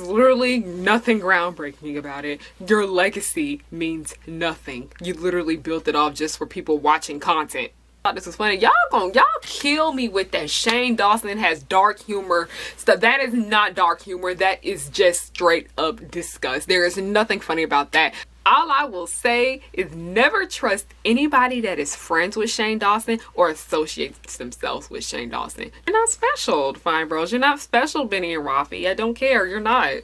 literally nothing groundbreaking about it. Your legacy means nothing. You literally built it off just for people watching content. I thought this was funny. Y'all kill me with that Shane Dawson has dark humor stuff. That is not dark humor. That is just straight up disgust. There is nothing funny about that. All I will say is never trust anybody that is friends with Shane Dawson or associates themselves with Shane Dawson. You're not special, Fine Bros. You're not special, Benny and Rafi. I don't care. You're not.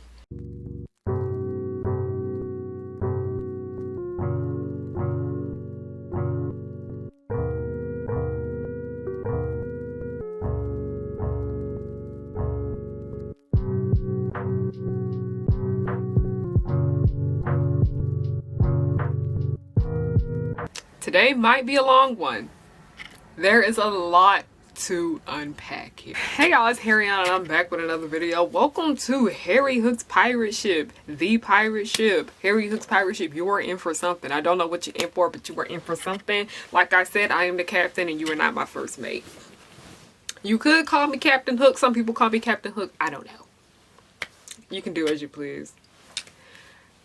Today might be a long one. There is a lot to unpack here. Hey y'all, it's Harriyanna and I'm back with another video. Welcome to Harry Hook's pirate ship. The pirate ship. Harry Hook's pirate ship. You are in for something. I don't know what you're in for, but you are in for something. Like I said, I am the captain and you are not my first mate. You could call me Captain Hook. Some people call me Captain Hook. I don't know. You can do as you please.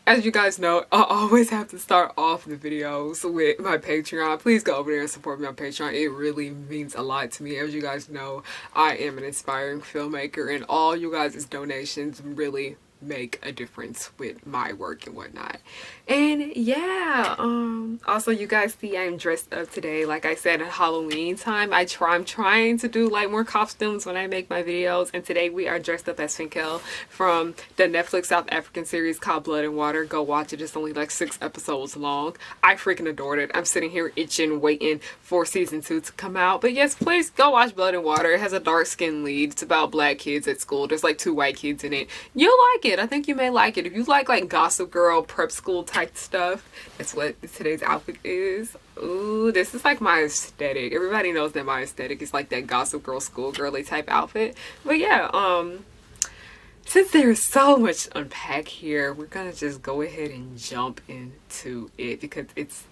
As you guys know, I always have to start off the videos with my Patreon. Please go over there and support me on Patreon. It really means a lot to me. As you guys know, I am an inspiring filmmaker and all you guys' donations really make a difference with my work and whatnot. And yeah, also you guys see I'm dressed up today. Like I said, at Halloween time, I'm trying to do like more costumes when I make my videos, and today we are dressed up as Finkel from the Netflix South African series called Blood and Water. Go watch it. It's only like 6 episodes long. I freaking adored it. I'm sitting here itching, waiting for season 2 to come out. But yes, please go watch Blood and Water. It has a dark skinned lead. It's about black kids at school. There's like 2 white kids in it. You'll like it. I think you may like it. If you like Gossip Girl, prep school type stuff, that's what today's outfit is. Ooh, this is like my aesthetic. Everybody knows that my aesthetic is like that Gossip Girl schoolgirly type outfit. But yeah, since there's so much to unpack here, we're gonna just go ahead and jump into it because it's,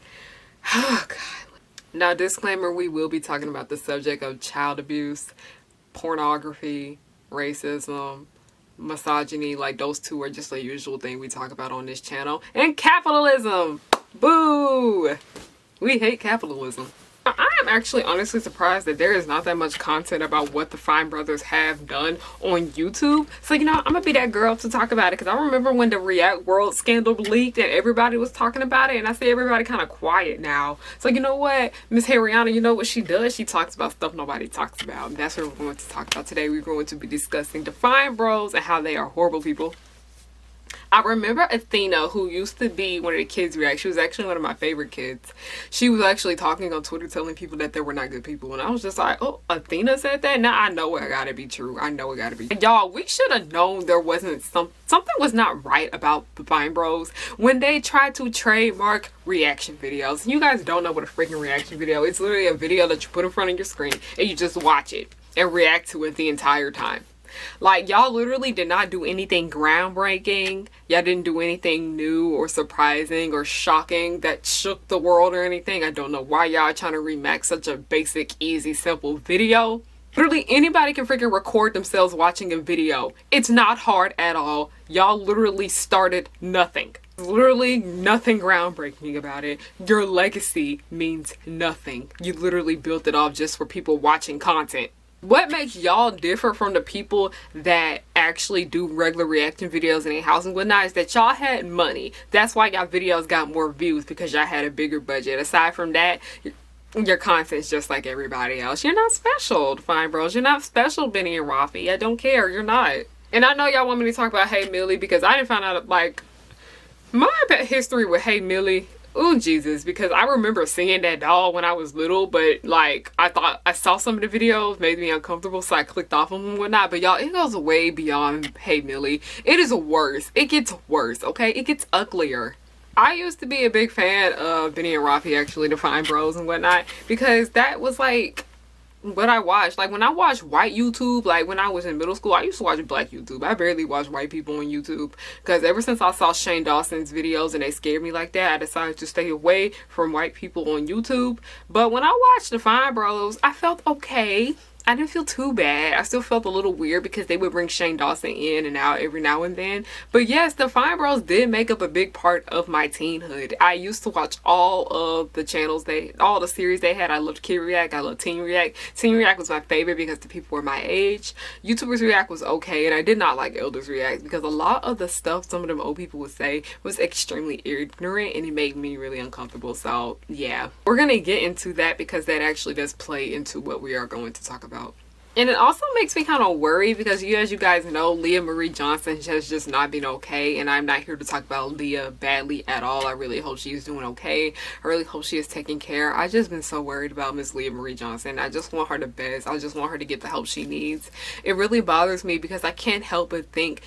oh god. Now, disclaimer, we will be talking about the subject of child abuse, pornography, racism, misogyny. Like, those 2 are just a usual thing we talk about on this channel. And capitalism! Boo! We hate capitalism. I am actually honestly surprised that there is not that much content about what the Fine Brothers have done on YouTube. So, you know, I'm gonna be that girl to talk about it, because I remember when the React World scandal leaked and everybody was talking about it, and I see everybody kind of quiet now. So, you know what, Miss Harriyanna, you know what she does? She talks about stuff nobody talks about. And that's what we're going to talk about today. We're going to be discussing the Fine Bros and how they are horrible people. I remember Athena, who used to be one of the kids react. She was actually one of my favorite kids. She was actually talking on Twitter telling people that there were not good people. And I was just like, oh, Athena said that? Now I know it gotta be true. I know it gotta be. Y'all, we should have known there wasn't something was not right about the Fine Bros when they tried to trademark reaction videos. You guys don't know what a freaking reaction video is. It's literally a video that you put in front of your screen and you just watch it and react to it the entire time. Like, y'all literally did not do anything groundbreaking. Y'all didn't do anything new or surprising or shocking that shook the world or anything. I don't know why y'all are trying to remake such a basic, easy, simple video. Literally anybody can freaking record themselves watching a video. It's not hard at all. Y'all literally started nothing. Literally nothing groundbreaking about it. Your legacy means nothing. You literally built it off just for people watching content. What makes y'all different from the people that actually do regular reaction videos in their house and whatnot is that y'all had money. That's why y'all videos got more views, because y'all had a bigger budget. Aside from that, your content's just like everybody else. You're not special, Fine Bros. You're not special, Benny and Rafi. I don't care. You're not. And I know y'all want me to talk about Hey Millie, because I didn't find out, like, my history with Hey Millie. Oh Jesus, because I remember seeing that doll when I was little, but like I thought I saw some of the videos made me uncomfortable, so I clicked off them and whatnot. But y'all, it goes way beyond Hey Millie. It is worse. It gets worse, okay? It gets uglier. I used to be a big fan of Benny and Rafi, actually, the Fine Bros and whatnot, because that was like what I watched. Like when I watched white YouTube, like when I was in middle school, I used to watch black YouTube. I barely watch white people on YouTube, because ever since I saw Shane Dawson's videos and they scared me like that, I decided to stay away from white people on YouTube. But when I watched the Fine Bros, I felt okay. I didn't feel too bad. I still felt a little weird because they would bring Shane Dawson in and out every now and then. But yes, the Fine Bros did make up a big part of my teenhood. I used to watch all of the channels, all the series they had. I loved Kid React. I loved Teen React. Teen React was my favorite because the people were my age. YouTubers React was okay, and I did not like Elders React because a lot of the stuff some of them old people would say was extremely ignorant, and it made me really uncomfortable. So yeah, we're gonna get into that because that actually does play into what we are going to talk about. And it also makes me kind of worried because as you guys know, Leah Marie Johnson has just not been okay, and I'm not here to talk about Leah badly at all. I really hope she's doing okay. I really hope she is taking care. I've just been so worried about Miss Leah Marie Johnson. I just want her the best. I just want her to get the help she needs. It really bothers me because I can't help but think,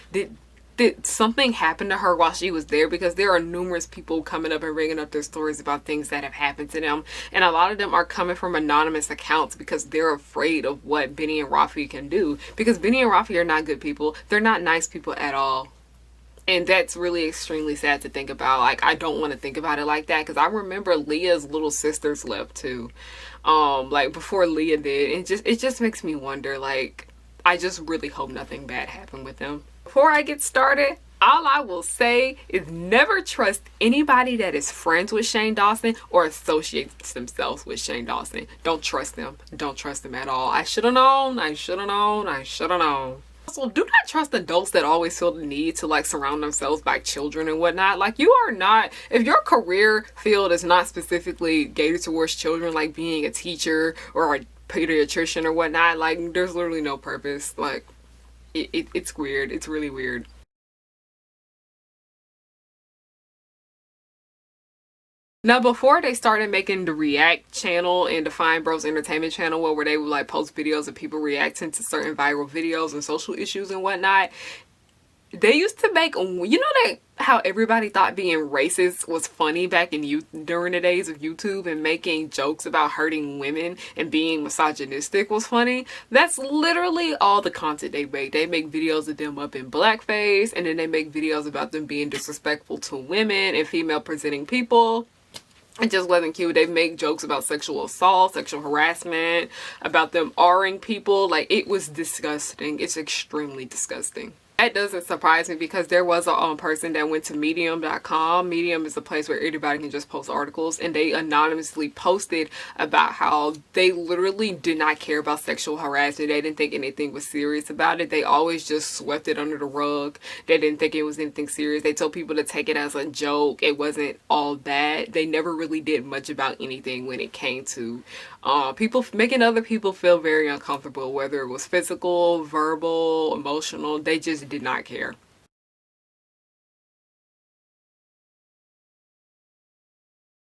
did something happen to her while she was there? Because there are numerous people coming up and bringing up their stories about things that have happened to them, and a lot of them are coming from anonymous accounts because they're afraid of what Benny and Rafi can do, because Benny and Rafi are not good people. They're not nice people at all, and that's really extremely sad to think about. Like, I don't want to think about it like that because I remember Leah's little sisters left too, like before Leah did. It just makes me wonder. Like, I just really hope nothing bad happened with them. Before I get started, all I will say is never trust anybody that is friends with Shane Dawson or associates themselves with Shane Dawson. Don't trust them. Don't trust them at all. I should have known. I should have known. I should have known. Also, do not trust adults that always feel the need to like surround themselves by children and whatnot. Like, you are not, if your career field is not specifically catered towards children, like being a teacher or a pediatrician or whatnot, like there's literally no purpose. Like, it's weird. It's really weird. Now, before they started making the React channel and the Fine Bros Entertainment channel, where they would like post videos of people reacting to certain viral videos and social issues and whatnot, they used to make, you know, that how everybody thought being racist was funny back in during the days of YouTube, and making jokes about hurting women and being misogynistic was funny. That's literally all the content they make. They make videos of them up in blackface, and then they make videos about them being disrespectful to women and female presenting people. It just wasn't cute. They make jokes about sexual assault, sexual harassment, about them R-ing people. Like, it was disgusting. It's extremely disgusting. That doesn't surprise me because there was a person that went to medium.com. Medium is a place where anybody can just post articles, and they anonymously posted about how they literally did not care about sexual harassment. They didn't think anything was serious about it. They always just swept it under the rug. They didn't think it was anything serious. They told people to take it as a joke. It wasn't all bad. They never really did much about anything when it came to people making other people feel very uncomfortable, whether it was physical, verbal, emotional. They just did not care.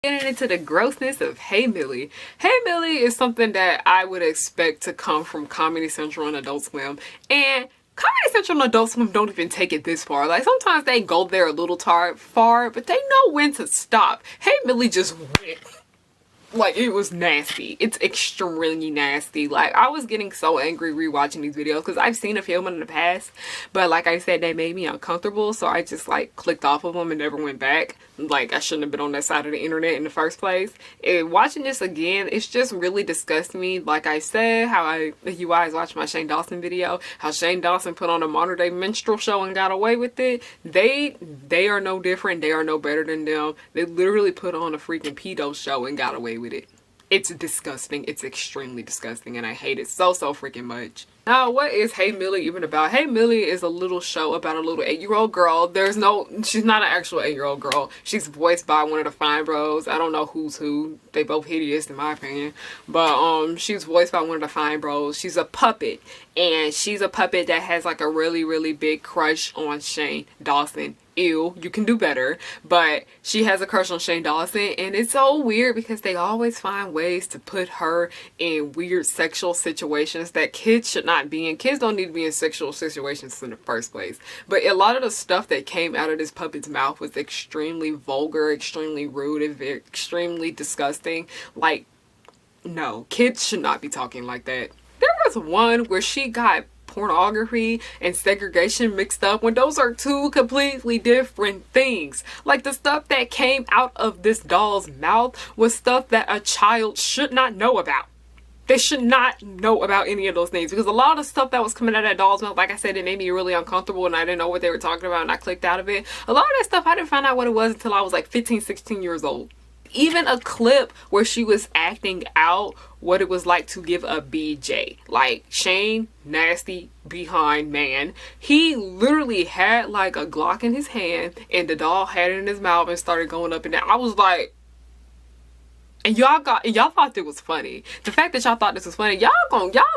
Getting into the grossness of Hey Millie. Hey Millie is something that I would expect to come from Comedy Central and Adult Swim, and Comedy Central and Adult Swim don't even take it this far. Like, sometimes they go there a little far, but they know when to stop. Hey Millie just went. Like, it was nasty. It's extremely nasty. Like, I was getting so angry rewatching these videos because I've seen a few of them in the past, but like I said, they made me uncomfortable, so I just like clicked off of them and never went back. Like, I shouldn't have been on that side of the internet in the first place. And watching this again, it's just really disgusting me. Like I said, if you guys watch my Shane Dawson video, how Shane Dawson put on a modern day minstrel show and got away with it. They are no different. They are no better than them. They literally put on a freaking pedo show and got away with it. It's disgusting. It's extremely disgusting, and I hate it so freaking much. Now, what is Hey Millie even about? Hey Millie is a little show about a little 8-year-old girl. She's not an actual 8-year-old girl. She's voiced by one of the Fine Bros. I don't know who's who. They both hideous in my opinion. But she's voiced by one of the Fine Bros. She's a puppet, and she's a puppet that has like a really big crush on Shane Dawson. Ew, you can do better. But she has a crush on Shane Dawson, and it's so weird because they always find ways to put her in weird sexual situations that kids should not be in. Kids don't need to be in sexual situations in the first place. But a lot of the stuff that came out of this puppet's mouth was extremely vulgar, extremely rude, and extremely disgusting. Like, no, kids should not be talking like that. There was one where she got pornography and segregation mixed up, when those are two completely different things. Like, the stuff that came out of this doll's mouth was stuff that a child should not know about. They should not know about any of those things, because a lot of the stuff that was coming out of that doll's mouth, like I said, it made me really uncomfortable and I didn't know what they were talking about and I clicked out of it. A lot of that stuff I didn't find out what it was until I was like 15, 16 years old. Even a clip where she was acting out what it was like to give a BJ. Like, Shane, nasty behind man. He literally had like a Glock in his hand and the doll had it in his mouth and started going up and down. I was like, and y'all thought it was funny. The fact that y'all thought this was funny, y'all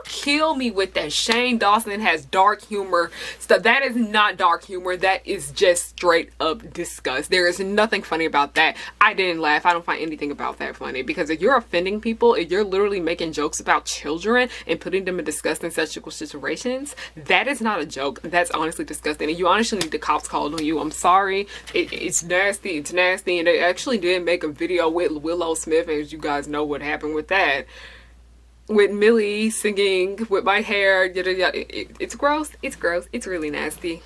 kill me with that. Shane Dawson has dark humor stuff. That is not dark humor. That is just straight up disgust. There is nothing funny about that. I didn't laugh. I don't find anything about that funny, because if you're offending people, if you're literally making jokes about children and putting them in disgusting sexual situations, that is not a joke. That's honestly disgusting, and you honestly need the cops called on you. I'm sorry. It's nasty. It's nasty. And they actually did make a video with Willow Smith, and you guys know what happened with that, with Millie singing with my hair, yada, yada. It's gross. It's gross. It's really nasty.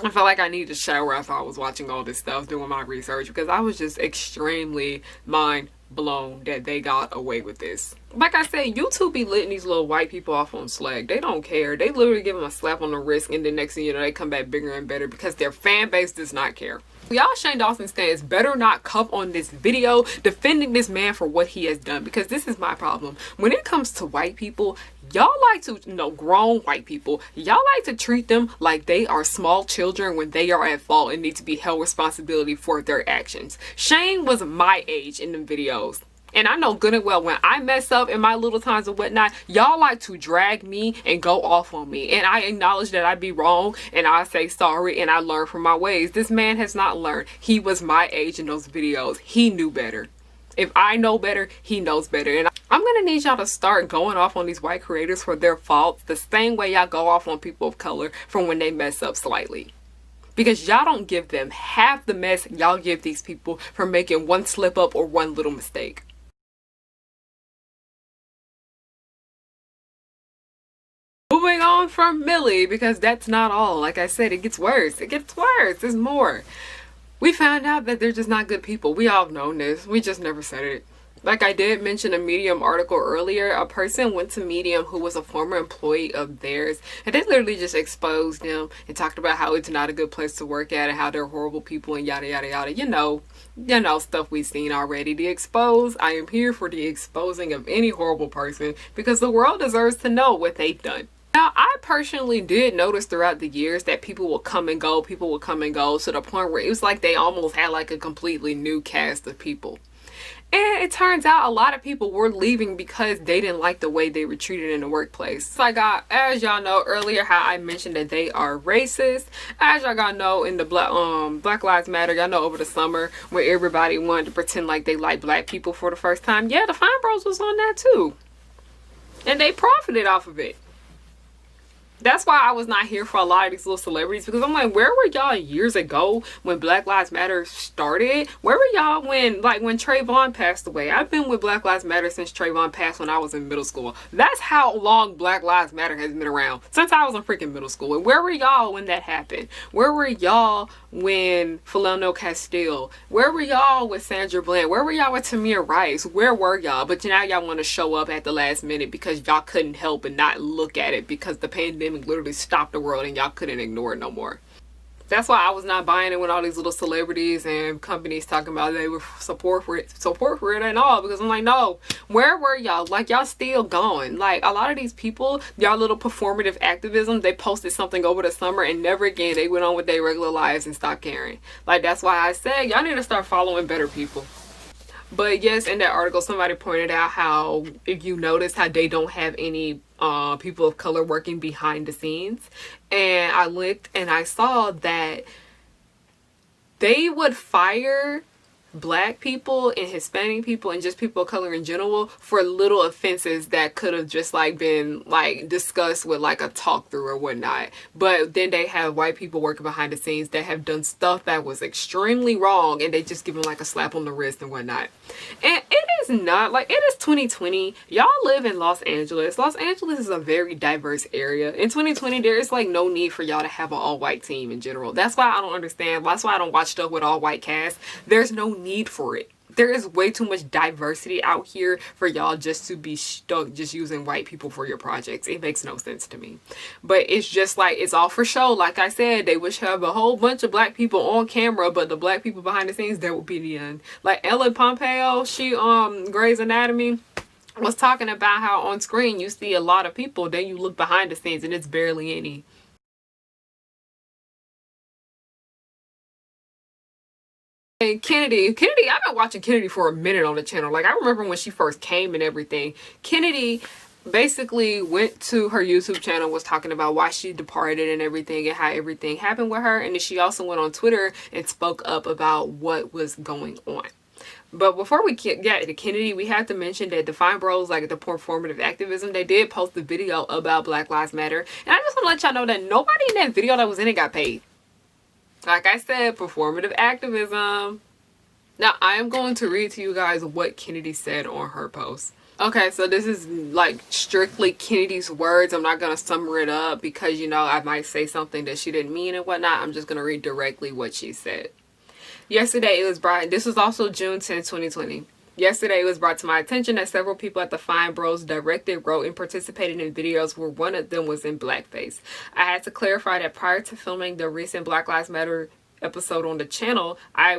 I felt like I needed to shower after I was watching all this stuff, doing my research, because I was just extremely mind blown that they got away with this. Like I said, YouTube be letting these little white people off on Slack. They don't care. They literally give them a slap on the wrist, and the next thing you know, they come back bigger and better because their fan base does not care. Y'all Shane Dawson stands better not come on this video defending this man for what he has done, because this is my problem. When it comes to white people, y'all like to, grown white people, y'all like to treat them like they are small children when they are at fault and need to be held responsibility for their actions. Shane was my age in them videos. And I know good and well when I mess up in my little times and whatnot, y'all like to drag me and go off on me. And I acknowledge that I be wrong and I say sorry and I learn from my ways. This man has not learned. He was my age in those videos. He knew better. If I know better, he knows better. And I'm going to need y'all to start going off on these white creators for their faults the same way y'all go off on people of color from when they mess up slightly. Because y'all don't give them half the mess y'all give these people for making one slip up or one little mistake. Moving on from Millie, because that's not all. Like I said, it gets worse. It gets worse. There's more. We found out that they're just not good people. We all have known this. We just never said it. Like I did mention a Medium article earlier, a person went to Medium who was a former employee of theirs, and they literally just exposed them and talked about how it's not a good place to work at and how they're horrible people and yada yada yada. You know, stuff we've seen already. The expose. I am here for the exposing of any horrible person, because the world deserves to know what they've done. Now, I personally did notice throughout the years that people will come and go to the point where it was like they almost had like a completely new cast of people. And it turns out a lot of people were leaving because they didn't like the way they were treated in the workplace. So I got, as y'all know earlier, how I mentioned that they are racist. As y'all got know in the Black Lives Matter, y'all know over the summer where everybody wanted to pretend like they like black people for the first time. Yeah, the Fine Bros was on that too. And they profited off of it. That's why I was not here for a lot of these little celebrities, because I'm like, where were y'all years ago when Black Lives Matter started? Where were y'all when Trayvon passed away? I've been with Black Lives Matter since Trayvon passed when I was in middle school. That's how long Black Lives Matter has been around, since I was in freaking middle school. And where were y'all when that happened? Where were y'all when Philando Castile? Where were y'all with Sandra Bland? Where were y'all with Tamir Rice? Where were y'all? But now y'all want to show up at the last minute because y'all couldn't help but not look at it, because the pandemic literally stopped the world and y'all couldn't ignore it no more. That's why I was not buying it when all these little celebrities and companies talking about they were support for it and all, because I'm like, no, where were y'all? Like, y'all still gone. Like, a lot of these people, y'all little performative activism, they posted something over the summer and never again they went on with their regular lives and stopped caring. Like, that's why I said y'all need to start following better people. But yes, in that article, somebody pointed out how, if you notice how they don't have any people of color working behind the scenes. And I looked and I saw that they would fire black people and Hispanic people and just people of color in general for little offenses that could have just like been like discussed with like a talk through or whatnot. But then they have white people working behind the scenes that have done stuff that was extremely wrong, and they just give them like a slap on the wrist and whatnot. And it is not like, it is 2020. Y'all live in Los Angeles. Los Angeles is a very diverse area. In 2020, there is like no need for y'all to have an all-white team in general. That's why I don't understand. That's why I don't watch stuff with all-white cast. There's no need for it. there is way too much diversity out here for y'all just to be stuck just using white people for your projects. It makes no sense to me. But it's just like, it's all for show. Like I said, they wish have a whole bunch of black people on camera, but the black people behind the scenes, there will be none. Like Ellen Pompeo, she Grey's Anatomy was talking about how on screen you see a lot of people, then you look behind the scenes and it's barely any. And Kennedy, I've been watching Kennedy for a minute on the channel. Like, I remember when she first came and everything. Kennedy basically went to her YouTube channel, was talking about why she departed and everything and how everything happened with her. And then she also went on Twitter and spoke up about what was going on. But before we get to Kennedy, we have to mention that Define Bros, like the Performative Activism, they did post a video about Black Lives Matter. And I just want to let y'all know that nobody in that video that was in it got paid. Like I said, Performative Activism. Now, I am going to read to you guys what Kennedy said on her post. Okay, so this is like strictly Kennedy's words. I'm not going to sum it up because, you know, I might say something that she didn't mean and whatnot. I'm just going to read directly what she said. Yesterday, it was brought, this was also June 10, 2020. Yesterday, it was brought to my attention that several people at the Fine Bros directed, wrote, and participated in videos where one of them was in blackface. I had to clarify that prior to filming the recent Black Lives Matter episode on the channel, I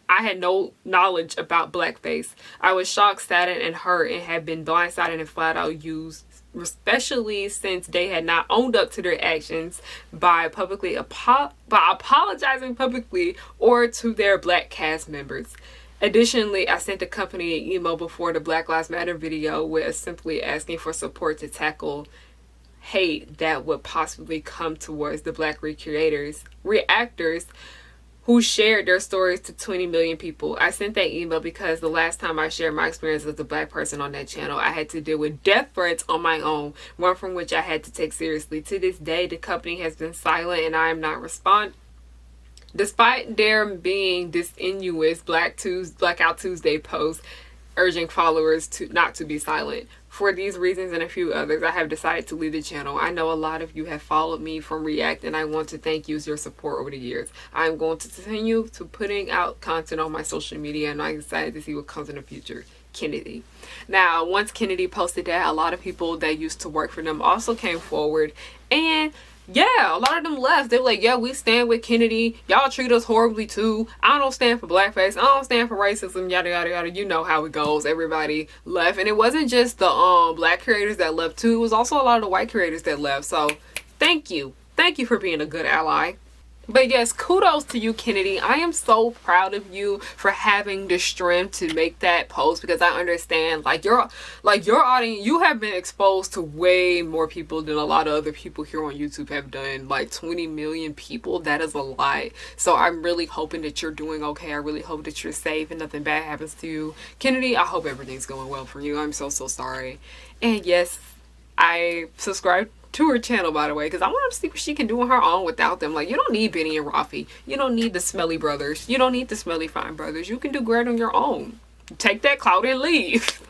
had no knowledge about blackface. I was shocked, saddened, and hurt, and had been blindsided and flat out used, especially since they had not owned up to their actions by apologizing publicly or to their black cast members. Additionally, I sent the company an email before the Black Lives Matter video with simply asking for support to tackle hate that would possibly come towards the black reactors who shared their stories to 20 million people. I sent that email because the last time I shared my experience as a black person on that channel, I had to deal with death threats on my own, one from which I had to take seriously. To this day, the company has been silent and I am not responding. Despite there being disingenuous Blackout Tuesday posts urging followers not to be silent. For these reasons and a few others, I have decided to leave the channel. I know a lot of you have followed me from React and I want to thank you for your support over the years. I am going to continue to putting out content on my social media and I'm excited to see what comes in the future. Kennedy. Now, once Kennedy posted that, a lot of people that used to work for them also came forward and yeah, a lot of them left. They were like, yeah, we stand with Kennedy. Y'all treat us horribly too. I don't stand for blackface. I don't stand for racism, yada, yada, yada. You know how it goes. Everybody left. And it wasn't just the black creators that left too. It was also a lot of the white creators that left. So thank you. Thank you for being a good ally. But yes, kudos to you, Kennedy. I am so proud of you for having the strength to make that post because I understand your audience, you have been exposed to way more people than a lot of other people here on YouTube have done. Like 20 million people, that is a lot. So I'm really hoping that you're doing okay. I really hope that you're safe and nothing bad happens to you. Kennedy, I hope everything's going well for you. I'm so sorry. And yes, I subscribed to her channel, by the way, because I want to see what she can do on her own without them. Like, you don't need Benny and Rafi. You don't need the Smelly brothers. You don't need the Smelly Fine brothers. You can do great on your own. Take that clout and leave.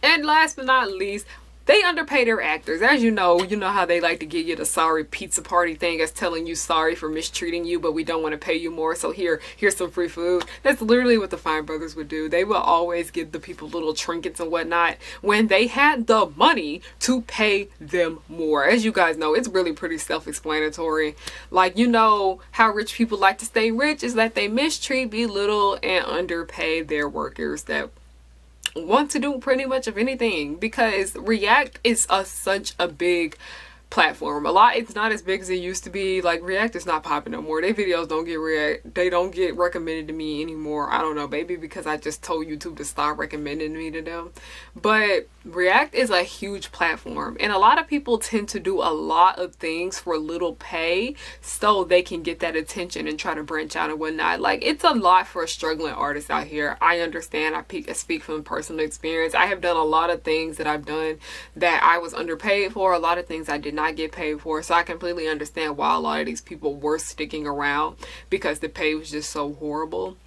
And last but not least, they underpay their actors. As you know how they like to give you the sorry pizza party thing as telling you sorry for mistreating you, but we don't want to pay you more. So here's some free food. That's literally what the Fine Brothers would do. They will always give the people little trinkets and whatnot when they had the money to pay them more. As you guys know, it's really pretty self-explanatory. Like, you know how rich people like to stay rich is that they mistreat, belittle, and underpay their workers that want to do pretty much of anything, because React is such a big platform. It's not as big as it used to be. Like, React is not popping no more. Their videos don't get recommended to me anymore. I don't know, maybe because I just told YouTube to stop recommending me to them. But React is a huge platform and a lot of people tend to do a lot of things for little pay so they can get that attention and try to branch out and whatnot. Like, it's a lot for a struggling artist out here. I understand. I speak from personal experience. I have done a lot of things that I've done that I was underpaid for, a lot of things I did not get paid for. So I completely understand why a lot of these people were sticking around, because the pay was just so horrible.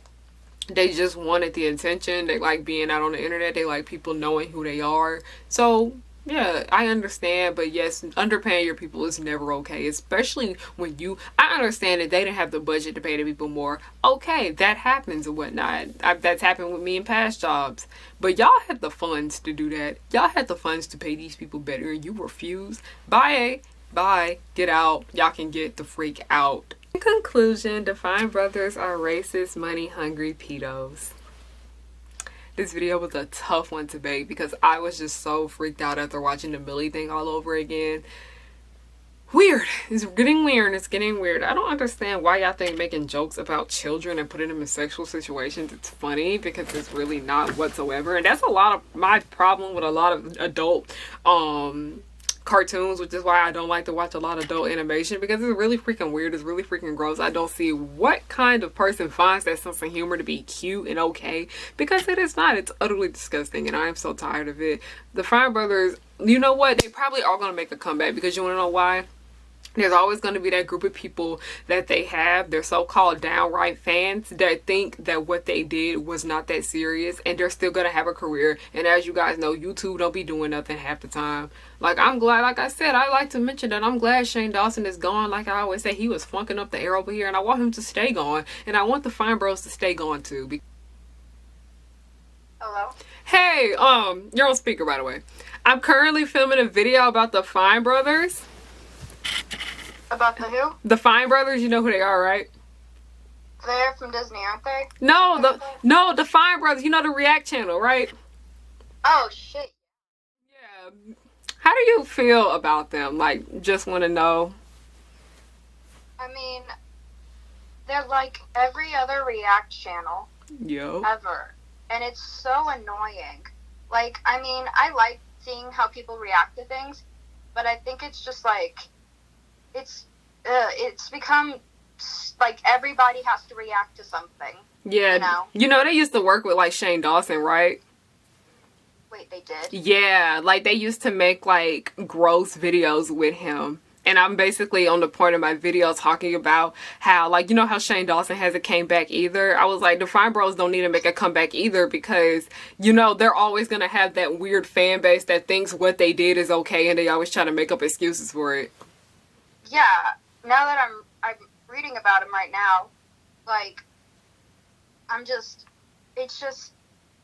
They just wanted the attention. They like being out on the internet. They like people knowing who they are. So Yeah, I understand, but yes, underpaying your people is never okay, especially when I understand that they didn't have the budget to pay the people more. Okay, that happens and whatnot. That's happened with me in past jobs. But y'all had the funds to do that. Y'all had the funds to pay these people better, and you refuse. Bye. Bye. Get out. Y'all can get the freak out. In conclusion, the Fine Brothers are racist, money-hungry pedos. This video was a tough one to make because I was just so freaked out after watching the Millie thing all over again. Weird. It's getting weird. It's getting weird. I don't understand why y'all think making jokes about children and putting them in sexual situations it's funny, because it's really not whatsoever. And that's a lot of my problem with a lot of adult cartoons, which is why I don't like to watch a lot of adult animation, because it's really freaking weird. It's really freaking gross. I don't see what kind of person finds that sense of humor to be cute and okay, because it is not. It's utterly disgusting, and I am so tired of it. The Fine Brothers, you know what? They probably are going to make a comeback, because you want to know why? There's always going to be that group of people that they have, their so-called downright fans, that think that what they did was not that serious, and they're still going to have a career. And as you guys know, YouTube don't be doing nothing half the time. Like, I'm glad, like I said, I like to mention that I'm glad Shane Dawson is gone. Like I always say, he was flunking up the air over here, and I want him to stay gone. And I want the Fine Bros to stay gone too. Hello? Hey, you're on speaker, by the way. I'm currently filming a video about the Fine Brothers. About the who? The Fine Brothers, you know who they are, right? They're from Disney, aren't they? No, the Fine Brothers, you know, the React channel, right? Oh, shit. Yeah. How do you feel about them? Like, just want to know. I mean, they're like every other React channel ever. And it's so annoying. Like, I mean, I like seeing how people react to things, but I think it's just like, it's become like everybody has to react to something. Yeah. You know, they used to work with like Shane Dawson, right? Wait, they did? Yeah, like they used to make like gross videos with him. And I'm basically on the point of my video talking about how, like, you know how Shane Dawson hasn't came back either? I was like, the Fine Bros don't need to make a comeback either, because, you know, they're always going to have that weird fan base that thinks what they did is okay, and they always try to make up excuses for it. Yeah, now that I'm reading about him right now, like, it's just,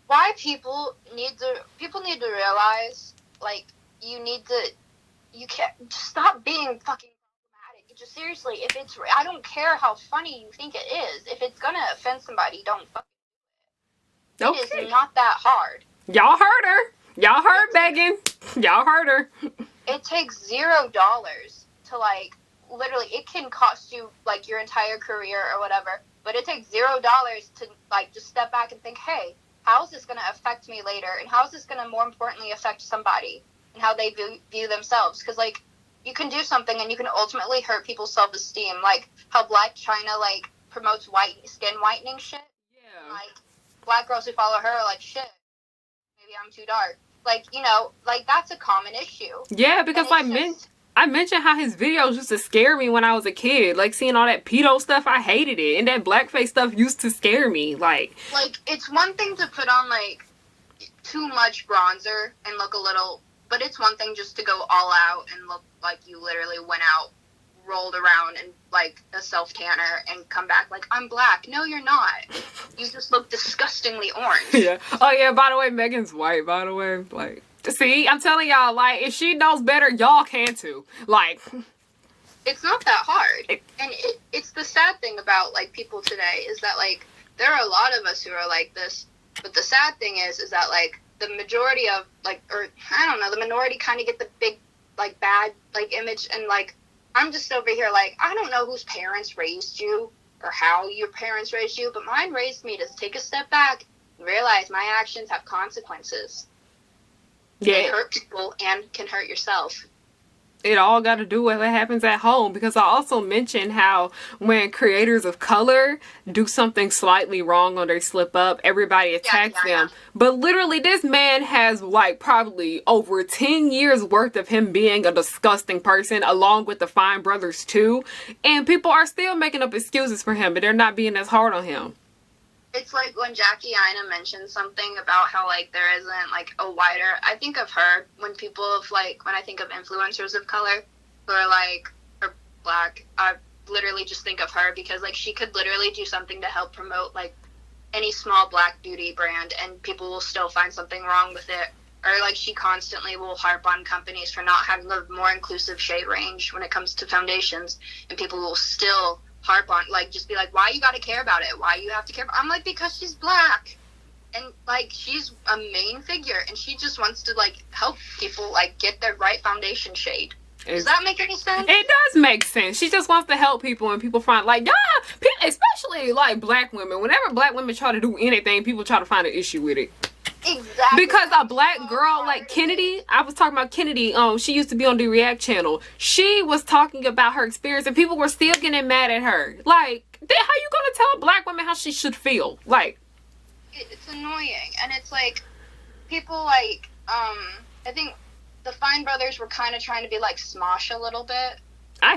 why people need to realize, like, you can't, just stop being fucking problematic. Just seriously, I don't care how funny you think it is, if it's gonna offend somebody, don't fucking do it. Okay. It is not that hard. Y'all heard her. Y'all heard Megan. Y'all heard her. It takes $0 to, like, literally, it can cost you, like, your entire career or whatever, but it takes $0 to, like, just step back and think, hey, how is this going to affect me later, and how is this going to, more importantly, affect somebody, and how they view themselves, because, like, you can do something, and you can ultimately hurt people's self-esteem, like, how Black China, like, promotes skin whitening shit. Yeah. Like, Black girls who follow her are like, shit, maybe I'm too dark. Like, you know, like, that's a common issue. Yeah, because, like, I mentioned how his videos used to scare me when I was a kid. Like, seeing all that pedo stuff, I hated it. And that blackface stuff used to scare me. Like, it's one thing to put on, like, too much bronzer and look a little... But it's one thing just to go all out and look like you literally went out, rolled around in, like, a self-tanner and come back like, I'm black. No, you're not. You just look disgustingly orange. Yeah. Oh, yeah, by the way, Megan's white, by the way. Like... See, I'm telling y'all, like, if she knows better, y'all can too. Like, it's not that hard. And it's the sad thing about, like, people today is that, like, there are a lot of us who are like this. But the sad thing is that, like, the majority of, like, or, I don't know, the minority kind of get the big, like, bad, like, image. And, like, I'm just over here, like, I don't know whose parents raised you or how your parents raised you, but mine raised me to take a step back and realize my actions have consequences. Yeah. They hurt people and can hurt yourself. It all got to do with what happens at home, because I also mentioned how when creators of color do something slightly wrong or they slip up, everybody attacks them. But literally, this man has, like, probably over 10 years worth of him being a disgusting person, along with the Fine Brothers too, and people are still making up excuses for him, but they're not being as hard on him. It's like when Jackie Ina mentioned something about how, like, there isn't, like, a wider... I think of her when people of, like, when I think of influencers of color who are, like, or black, I literally just think of her because, like, she could literally do something to help promote, like, any small black beauty brand and people will still find something wrong with it. Or, like, she constantly will harp on companies for not having a more inclusive shade range when it comes to foundations, and people will still... harp on, like, just be like, why you gotta care about it? Why you have to care? I'm like, because she's black. And, like, she's a main figure, and she just wants to, like, help people, like, get their right foundation shade. Does that make any sense? It does make sense. She just wants to help people, and people find, like, yeah, especially, like, black women. Whenever black women try to do anything, people try to find an issue with it. Exactly. Because a black girl like Kennedy, I was talking about Kennedy, she used to be on the React channel. She was talking about her experience and people were still getting mad at her. Like, how you gonna tell a black woman how she should feel? Like, it's annoying. And it's like, people like, I think the Fine Brothers were kind of trying to be like Smosh a little bit.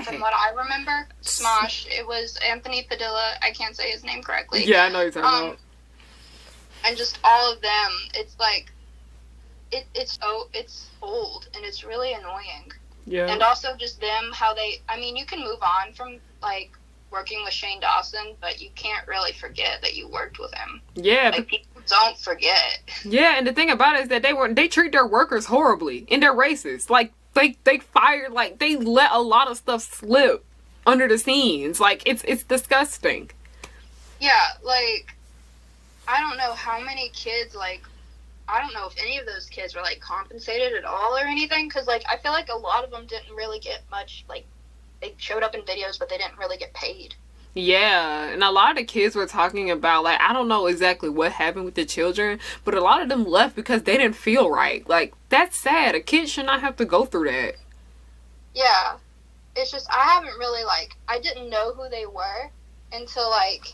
From what I remember. Smosh. It was Anthony Padilla. I can't say his name correctly. Yeah, I know you're talking about. And just all of them, it's like, it's old, and it's really annoying. Yeah. And also just them, how they, I mean, you can move on from, like, working with Shane Dawson, but you can't really forget that you worked with him. Yeah. Like, people don't forget. Yeah, and the thing about it is that they treat their workers horribly, and they're racist. Like, they fired, like, they let a lot of stuff slip under the scenes. Like, it's disgusting. Yeah, like, I don't know how many kids, like, I don't know if any of those kids were, like, compensated at all or anything, because, like, I feel like a lot of them didn't really get much, like, they showed up in videos, but they didn't really get paid. Yeah, and a lot of the kids were talking about, like, I don't know exactly what happened with the children, but a lot of them left because they didn't feel right. Like, that's sad. A kid should not have to go through that. Yeah. It's just, I haven't really, like, I didn't know who they were until, like,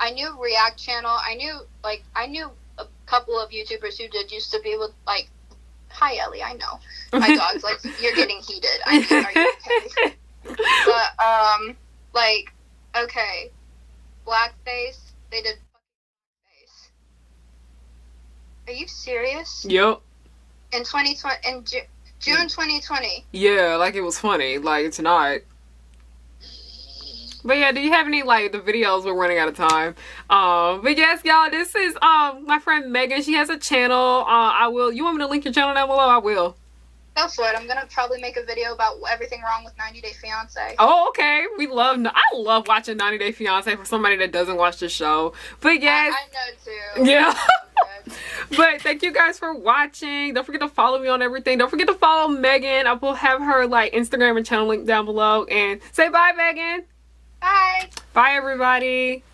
I knew React channel. I knew a couple of YouTubers who used to be with, like, hi, Ellie, I know. My dog's like, you're getting heated. I mean, are you okay? But, like, okay, blackface, they did blackface. Are you serious? Yep. In 2020, in June 2020. Yeah, like it was funny. Like, it's not. But yeah, do you have any, like, the videos? We're running out of time. But yes, y'all, this is my friend Megan. She has a channel. You want me to link your channel down below? I will. Go for it. I'm gonna probably make a video about everything wrong with 90 Day Fiancé. Oh, okay. I love watching 90 Day Fiancé for somebody that doesn't watch the show. But yes. I know too. Yeah. But thank you guys for watching. Don't forget to follow me on everything. Don't forget to follow Megan. I will have her, like, Instagram and channel link down below. And say bye, Megan. Bye. Bye, everybody.